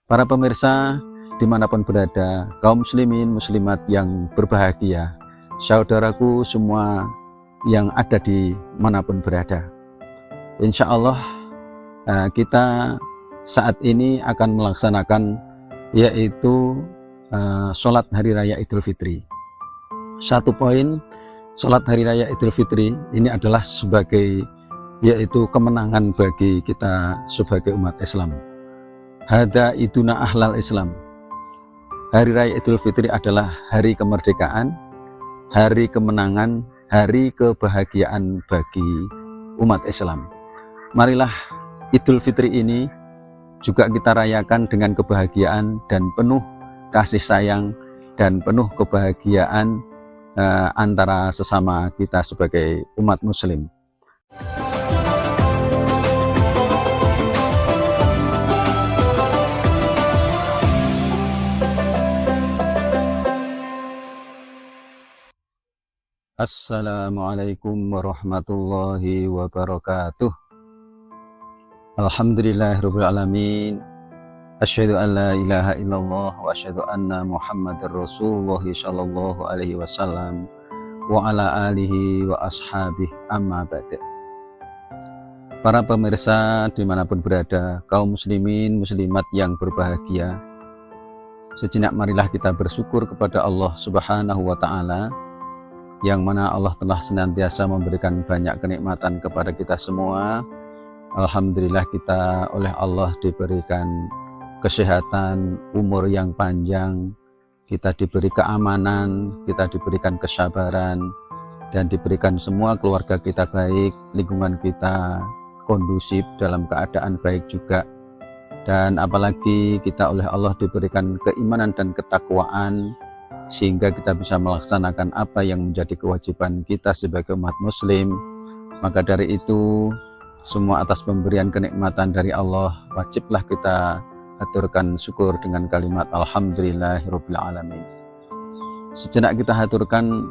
Para pemirsa dimanapun berada, kaum muslimin muslimat yang berbahagia, saudaraku semua yang ada di manapun berada. Insya Allah kita saat ini akan melaksanakan yaitu sholat hari raya Idul Fitri. Satu poin, sholat hari raya Idul Fitri ini adalah sebagai yaitu kemenangan bagi kita sebagai umat Islam. Hada iduna ahlal Islam. Hari raya Idul Fitri adalah hari kemerdekaan, hari kemenangan, hari kebahagiaan bagi umat Islam. Marilah Idul Fitri ini juga kita rayakan dengan kebahagiaan dan penuh kasih sayang dan penuh kebahagiaan antara sesama kita sebagai umat muslim. Assalamualaikum warahmatullahi wabarakatuh. Alhamdulillahirabbil alamin. Asyhadu an la ilaha illallah wa asyhadu anna Muhammadar Rasulullah sallallahu alaihi wasallam wa ala alihi wa ashabihi amma ba'd. Para pemirsa dimanapun berada, kaum muslimin muslimat yang berbahagia, sejenak marilah kita bersyukur kepada Allah Subhanahu wa ta'ala, yang mana Allah telah senantiasa memberikan banyak kenikmatan kepada kita semua. Alhamdulillah kita oleh Allah diberikan kesehatan, umur yang panjang, kita diberi keamanan, kita diberikan kesabaran, dan diberikan semua keluarga kita baik, lingkungan kita kondusif dalam keadaan baik juga. Dan apalagi kita oleh Allah diberikan keimanan dan ketakwaan, sehingga kita bisa melaksanakan apa yang menjadi kewajiban kita sebagai umat muslim. Maka dari itu, semua atas pemberian kenikmatan dari Allah, wajiblah kita haturkan syukur dengan kalimat alhamdulillahirabbil alamin. Sejenak kita haturkan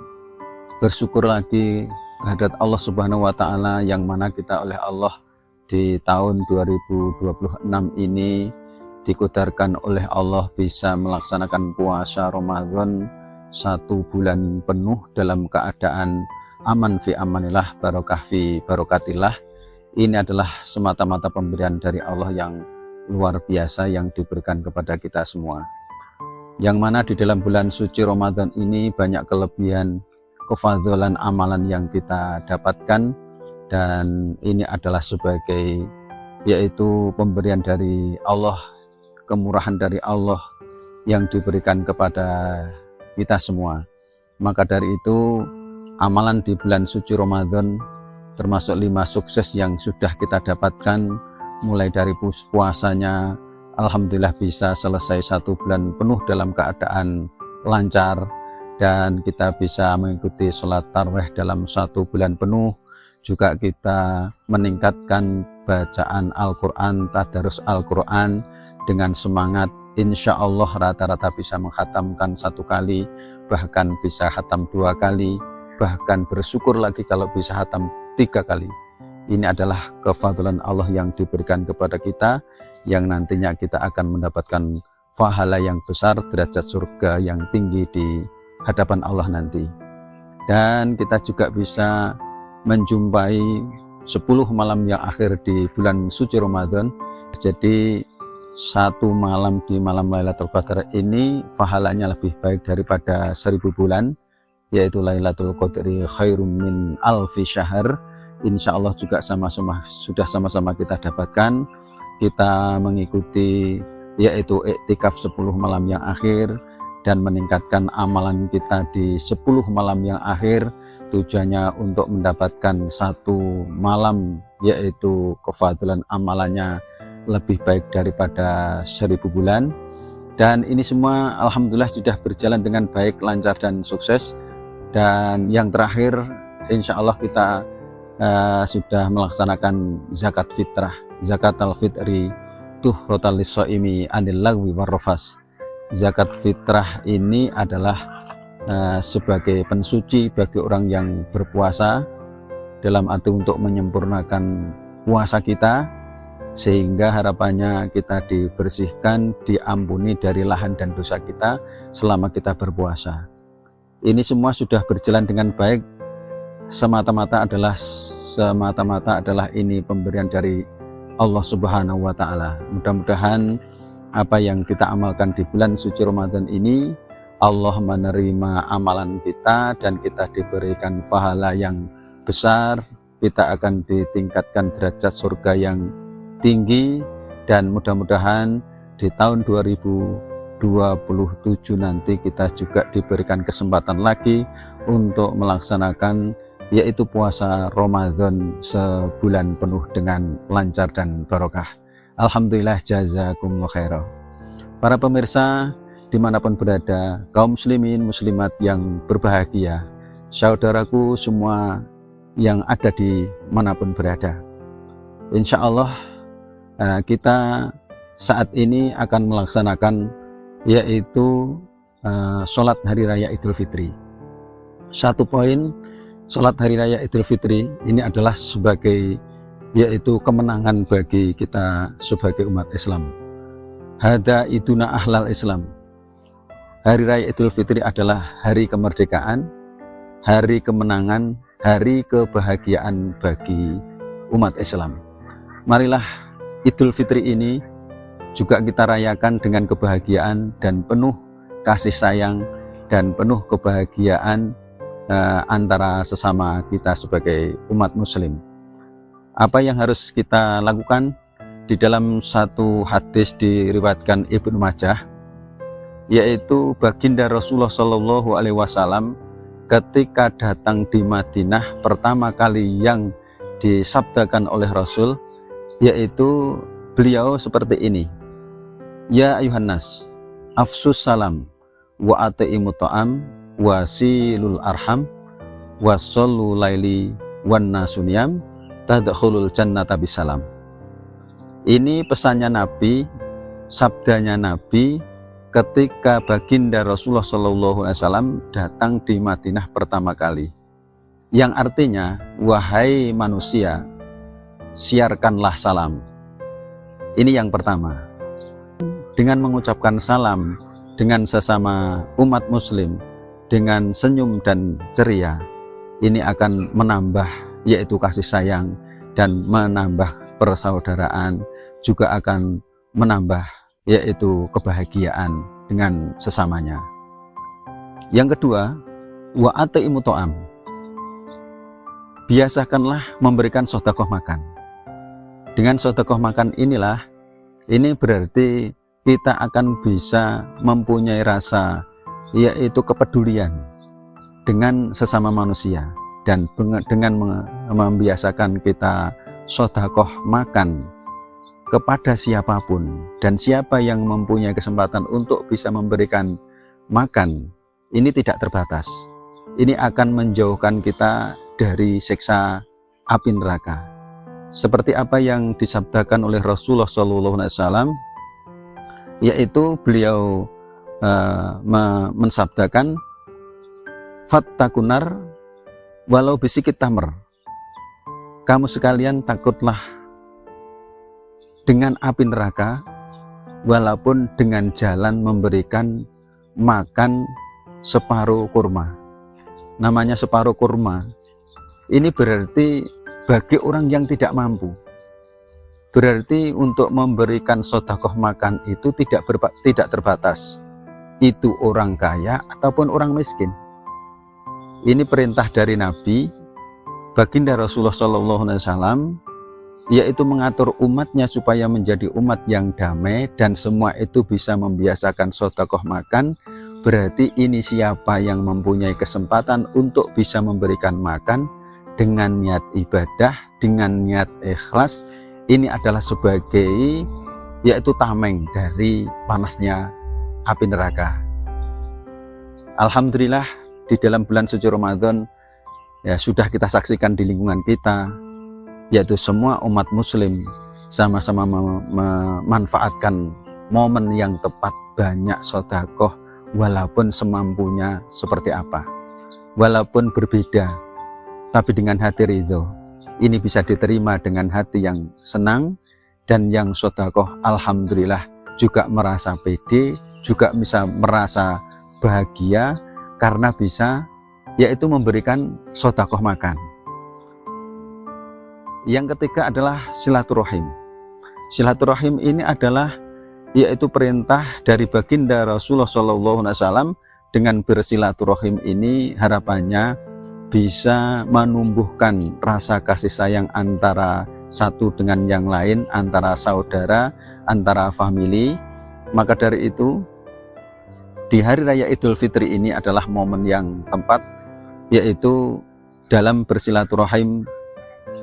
bersyukur lagi kehadirat Allah Subhanahu wa ta'ala, yang mana kita oleh Allah di tahun 2026 ini dikudarkan oleh Allah bisa melaksanakan puasa Ramadan 1 bulan penuh dalam keadaan aman fi amanillah, barokah fi barokatillah. Ini adalah semata-mata pemberian dari Allah yang luar biasa yang diberikan kepada kita semua, yang mana di dalam bulan suci Ramadan ini banyak kelebihan, kefadhilan amalan yang kita dapatkan, dan ini adalah sebagai yaitu pemberian dari Allah, kemurahan dari Allah yang diberikan kepada kita semua. Maka dari itu, amalan di bulan suci Ramadan termasuk 5 sukses yang sudah kita dapatkan, mulai dari puasanya alhamdulillah bisa selesai 1 bulan penuh dalam keadaan lancar, dan kita bisa mengikuti sholat tarawih dalam 1 bulan penuh. Juga kita meningkatkan bacaan Al-Quran, tadarus Al-Quran dengan semangat. Insya Allah rata-rata bisa menghatamkan 1 kali, bahkan bisa hatam 2 kali, bahkan bersyukur lagi kalau bisa hatam 3 kali. Ini adalah kefadlan Allah yang diberikan kepada kita, yang nantinya kita akan mendapatkan pahala yang besar, derajat surga yang tinggi di hadapan Allah nanti. Dan kita juga bisa menjumpai 10 malam yang akhir di bulan suci Ramadan. Jadi 1 malam di malam Lailatul Qadar ini pahalanya lebih baik daripada 1000 bulan, yaitu Lailatul Qadri khairum min alfi syahr. Insya Allah juga sudah sama-sama kita dapatkan. Kita mengikuti yaitu iktikaf 10 malam yang akhir dan meningkatkan amalan kita di 10 malam yang akhir, tujuannya untuk mendapatkan 1 malam yaitu kefadhilan amalannya lebih baik daripada 1000 bulan. Dan ini semua alhamdulillah sudah berjalan dengan baik, lancar dan sukses. Dan yang terakhir, insya Allah kita sudah melaksanakan zakat fitrah, zakat al-fitri tuhrotal lis-shaimi anil lagwi warrafas. Zakat fitrah ini adalah sebagai pensuci bagi orang yang berpuasa, dalam arti untuk menyempurnakan puasa kita, sehingga harapannya kita dibersihkan, diampuni dari lahan dan dosa kita selama kita berpuasa. Ini semua sudah berjalan dengan baik, semata-mata adalah ini pemberian dari Allah Subhanahu wa Ta'ala. Mudah-mudahan apa yang kita amalkan di bulan suci Ramadan ini, Allah menerima amalan kita dan kita diberikan pahala yang besar. Kita akan ditingkatkan derajat surga yang tinggi, dan mudah-mudahan di tahun 2027 nanti kita juga diberikan kesempatan lagi untuk melaksanakan yaitu puasa Ramadan sebulan penuh dengan lancar dan barokah. Alhamdulillah, jazakumullah khairan. Para pemirsa dimanapun berada, kaum muslimin muslimat yang berbahagia, saudaraku semua yang ada di manapun berada, insya Allah kita saat ini akan melaksanakan yaitu sholat hari raya Idul Fitri. Satu poin, sholat hari raya Idul Fitri ini adalah sebagai yaitu kemenangan bagi kita sebagai umat Islam. Hada iduna ahlal Islam. Hari raya Idul Fitri adalah hari kemerdekaan, hari kemenangan, hari kebahagiaan bagi umat Islam. Marilah Idul Fitri ini juga kita rayakan dengan kebahagiaan dan penuh kasih sayang dan penuh kebahagiaan antara sesama kita sebagai umat muslim. Apa yang harus kita lakukan? Di dalam satu hadis diriwayatkan Ibnu Majah, yaitu baginda Rasulullah Shallallahu Alaihi Wasallam ketika datang di Madinah, pertama kali yang disabdakan oleh Rasul yaitu beliau seperti ini: ya ayuhan nas, afsus salam wa at'imu ta'am wa silul arham wa shollu laili wan nasuniyam tadkhulul jannata bisalam. Ini pesannya Nabi, sabdanya Nabi ketika baginda Rasulullah SAW datang di Madinah pertama kali, yang artinya, wahai manusia, siarkanlah salam. Ini yang pertama. Dengan mengucapkan salam dengan sesama umat muslim dengan senyum dan ceria, ini akan menambah yaitu kasih sayang dan menambah persaudaraan, juga akan menambah yaitu kebahagiaan dengan sesamanya. Yang kedua, wa at'imu ta'am. Biasakanlah memberikan sedekah makan. Dengan sedekah makan inilah, ini berarti kita akan bisa mempunyai rasa yaitu kepedulian dengan sesama manusia, dan dengan membiasakan kita sedekah makan kepada siapapun, dan siapa yang mempunyai kesempatan untuk bisa memberikan makan, ini tidak terbatas. Ini akan menjauhkan kita dari siksa api neraka. Seperti apa yang disabdakan oleh Rasulullah SAW, yaitu beliau mensabdakan, fattakunar walau bisikit tamr. Kamu sekalian takutlah dengan api neraka, walaupun dengan jalan memberikan makan separuh kurma. Namanya separuh kurma, ini berarti bagi orang yang tidak mampu. Berarti untuk memberikan sedekah makan itu tidak terbatas, itu orang kaya ataupun orang miskin. Ini perintah dari Nabi, baginda Rasulullah SAW, yaitu mengatur umatnya supaya menjadi umat yang damai dan semua itu bisa membiasakan sedekah makan. Berarti ini siapa yang mempunyai kesempatan untuk bisa memberikan makan dengan niat ibadah, dengan niat ikhlas, ini adalah sebagai yaitu tameng dari panasnya api neraka. Alhamdulillah, di dalam bulan suci Ramadan ya sudah kita saksikan di lingkungan kita, yaitu semua umat muslim sama-sama memanfaatkan momen yang tepat, banyak sedekah walaupun semampunya seperti apa, walaupun berbeda, tapi dengan hati ridho. Ini bisa diterima dengan hati yang senang, dan yang sedekah alhamdulillah juga merasa pede, juga bisa merasa bahagia karena bisa yaitu memberikan sedekah makan. Yang ketiga adalah silaturahim. Silaturahim ini adalah yaitu perintah dari baginda Rasulullah SAW. Dengan bersilaturahim ini harapannya bisa menumbuhkan rasa kasih sayang antara satu dengan yang lain, antara saudara, antara famili. Maka dari itu di Hari Raya Idul Fitri ini adalah momen yang tepat, yaitu dalam bersilaturahim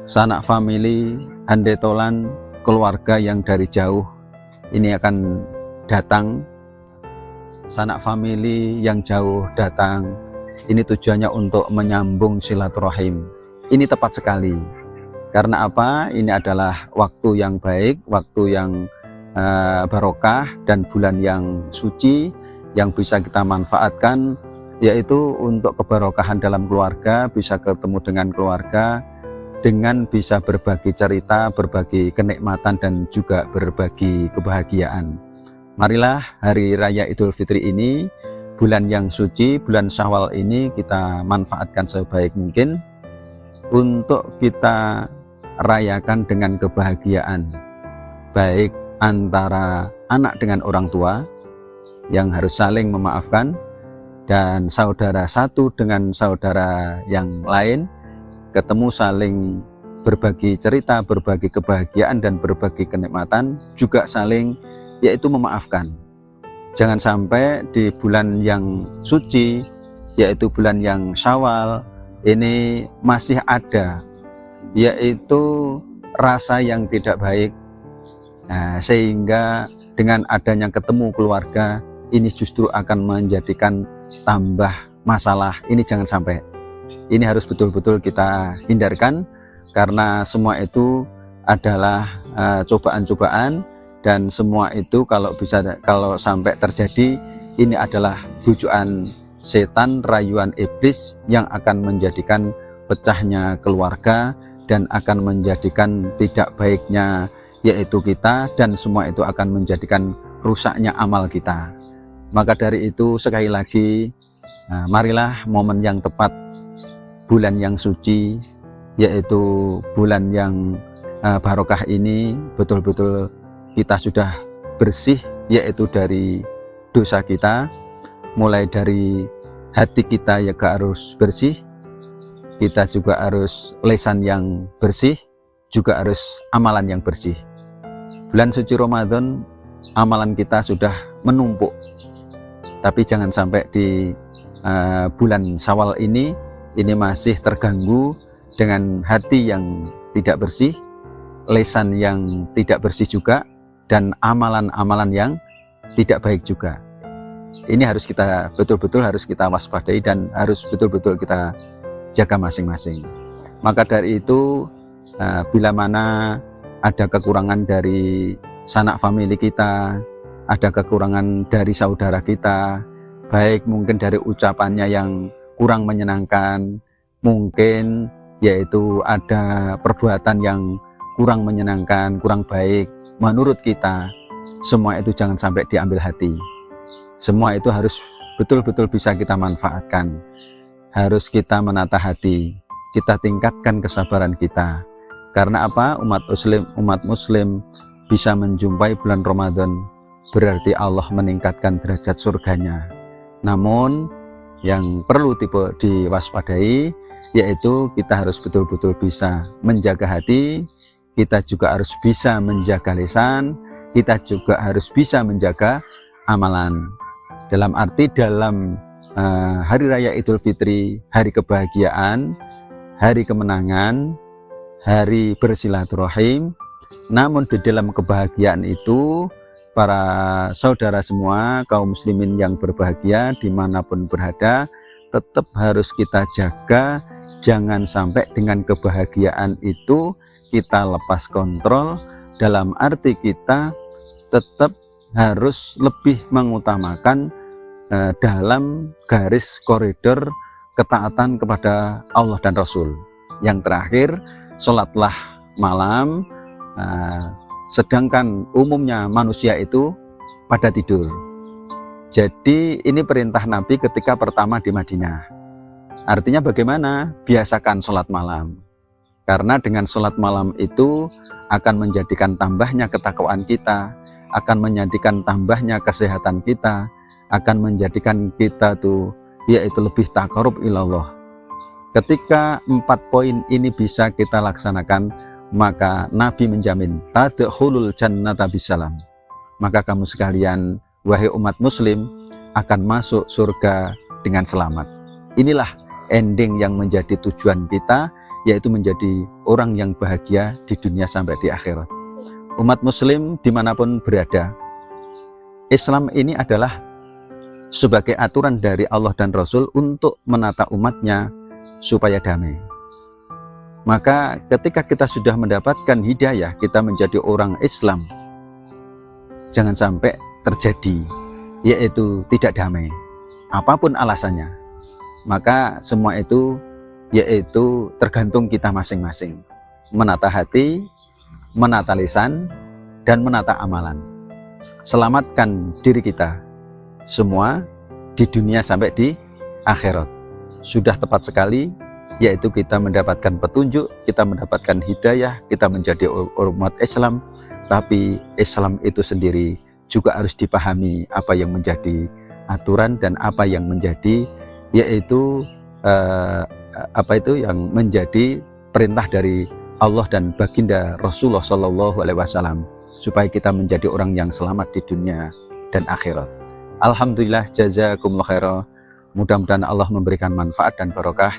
sanak famili, handetolan, keluarga yang dari jauh ini akan datang. Sanak famili yang jauh datang, ini tujuannya untuk menyambung silaturahim. Ini tepat sekali. Karena apa? Ini adalah waktu yang baik, waktu yang barokah dan bulan yang suci yang bisa kita manfaatkan, yaitu untuk kebarokahan dalam keluarga, bisa ketemu dengan keluarga, dengan bisa berbagi cerita, berbagi kenikmatan dan juga berbagi kebahagiaan. Marilah Hari Raya Idul Fitri ini, bulan yang suci, bulan Syawal ini kita manfaatkan sebaik mungkin untuk kita rayakan dengan kebahagiaan, baik antara anak dengan orang tua yang harus saling memaafkan, dan saudara satu dengan saudara yang lain ketemu saling berbagi cerita, berbagi kebahagiaan dan berbagi kenikmatan, juga saling yaitu memaafkan. Jangan sampai di bulan yang suci, yaitu bulan yang Syawal, ini masih ada yaitu rasa yang tidak baik. Nah, sehingga dengan adanya ketemu keluarga ini justru akan menjadikan tambah masalah. Ini jangan sampai. Ini harus betul-betul kita hindarkan, karena semua itu adalah cobaan-cobaan. Dan semua itu kalau sampai terjadi, ini adalah bujukan setan, rayuan iblis yang akan menjadikan pecahnya keluarga dan akan menjadikan tidak baiknya yaitu kita, dan semua itu akan menjadikan rusaknya amal kita. Maka dari itu sekali lagi, marilah momen yang tepat, bulan yang suci, yaitu bulan yang barokah ini betul-betul kita sudah bersih, yaitu dari dosa kita, mulai dari hati kita ya harus bersih, kita juga harus lisan yang bersih, juga harus amalan yang bersih. Bulan suci Ramadan, amalan kita sudah menumpuk, tapi jangan sampai di bulan Syawal ini masih terganggu dengan hati yang tidak bersih, lisan yang tidak bersih juga, dan amalan-amalan yang tidak baik juga. Ini harus kita betul-betul harus kita waspadai dan harus betul-betul kita jaga masing-masing. Maka dari itu, bila mana ada kekurangan dari sanak famili kita, ada kekurangan dari saudara kita, baik mungkin dari ucapannya yang kurang menyenangkan, mungkin yaitu ada perbuatan yang kurang menyenangkan, kurang baik menurut kita, semua itu jangan sampai diambil hati. Semua itu harus betul-betul bisa kita manfaatkan. Harus kita menata hati, kita tingkatkan kesabaran kita. Karena apa? Umat muslim bisa menjumpai bulan Ramadan, berarti Allah meningkatkan derajat surganya. Namun yang perlu diwaspadai, yaitu kita harus betul-betul bisa menjaga hati, kita juga harus bisa menjaga lisan, kita juga harus bisa menjaga amalan. Dalam arti dalam Hari Raya Idul Fitri, hari kebahagiaan, hari kemenangan, hari bersilaturahim. Namun di dalam kebahagiaan itu, para saudara semua, kaum muslimin yang berbahagia dimanapun berada, tetap harus kita jaga, jangan sampai dengan kebahagiaan itu kita lepas kontrol, dalam arti kita tetap harus lebih mengutamakan dalam garis koridor ketaatan kepada Allah dan Rasul. Yang terakhir, sholatlah malam, sedangkan umumnya manusia itu pada tidur. Jadi ini perintah Nabi ketika pertama di Madinah. Artinya bagaimana? Biasakan sholat malam. Karena dengan sholat malam itu akan menjadikan tambahnya ketakwaan kita, akan menjadikan tambahnya kesehatan kita, akan menjadikan kita tuh yaitu lebih taqarrub ilallah. Ketika 4 poin ini bisa kita laksanakan, maka Nabi menjamin tadkhulul jannata bisalam. Maka kamu sekalian, wahai umat muslim, akan masuk surga dengan selamat. Inilah ending yang menjadi tujuan kita, yaitu menjadi orang yang bahagia di dunia sampai di akhirat. Umat muslim dimanapun berada, Islam ini adalah sebagai aturan dari Allah dan Rasul untuk menata umatnya supaya damai. Maka ketika kita sudah mendapatkan hidayah, kita menjadi orang Islam, jangan sampai terjadi yaitu tidak damai, apapun alasannya. Maka semua itu yaitu tergantung kita masing-masing, menata hati, menata lisan, dan menata amalan. Selamatkan diri kita semua di dunia sampai di akhirat. Sudah tepat sekali, yaitu kita mendapatkan petunjuk, kita mendapatkan hidayah, kita menjadi umat Islam. Tapi Islam itu sendiri juga harus dipahami apa yang menjadi aturan dan apa yang menjadi yaitu yang menjadi perintah dari Allah dan baginda Rasulullah SAW, supaya kita menjadi orang yang selamat di dunia dan akhirat. Alhamdulillah, jazakumullah khairan. Mudah-mudahan Allah memberikan manfaat dan barokah.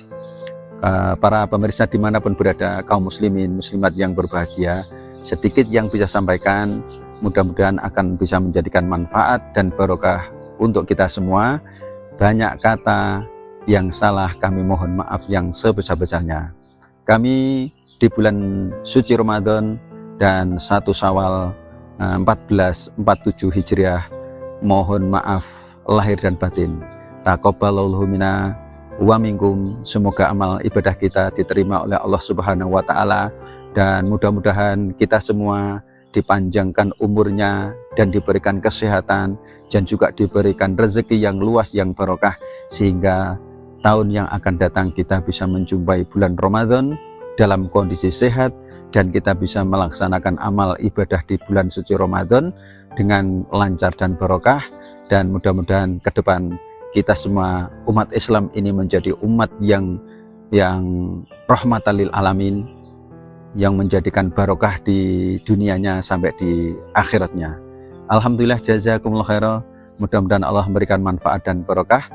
Para pemirsa dimanapun berada, kaum muslimin muslimat yang berbahagia, sedikit yang bisa sampaikan, mudah-mudahan akan bisa menjadikan manfaat dan barokah untuk kita semua. Banyak kata yang salah kami mohon maaf yang sebesar-besarnya. Kami di bulan suci Ramadan dan 1 Syawal 1447 Hijriah, mohon maaf lahir dan batin. Taqabbalallahu minna wa minkum. Semoga amal ibadah kita diterima oleh Allah Subhanahu wa taala, dan mudah-mudahan kita semua dipanjangkan umurnya dan diberikan kesehatan dan juga diberikan rezeki yang luas yang barokah, sehingga tahun yang akan datang kita bisa menjumpai bulan Ramadan dalam kondisi sehat dan kita bisa melaksanakan amal ibadah di bulan suci Ramadan dengan lancar dan barokah. Dan mudah-mudahan ke depan kita semua umat Islam ini menjadi umat yang rahmatan lil alamin, yang menjadikan barokah di dunianya sampai di akhiratnya. Alhamdulillah, jazakumullah khairan. Mudah-mudahan Allah memberikan manfaat dan barokah.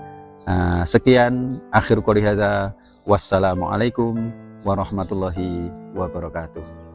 Sekian akhir qouli hadza. Wassalamualaikum warahmatullahi wabarakatuh.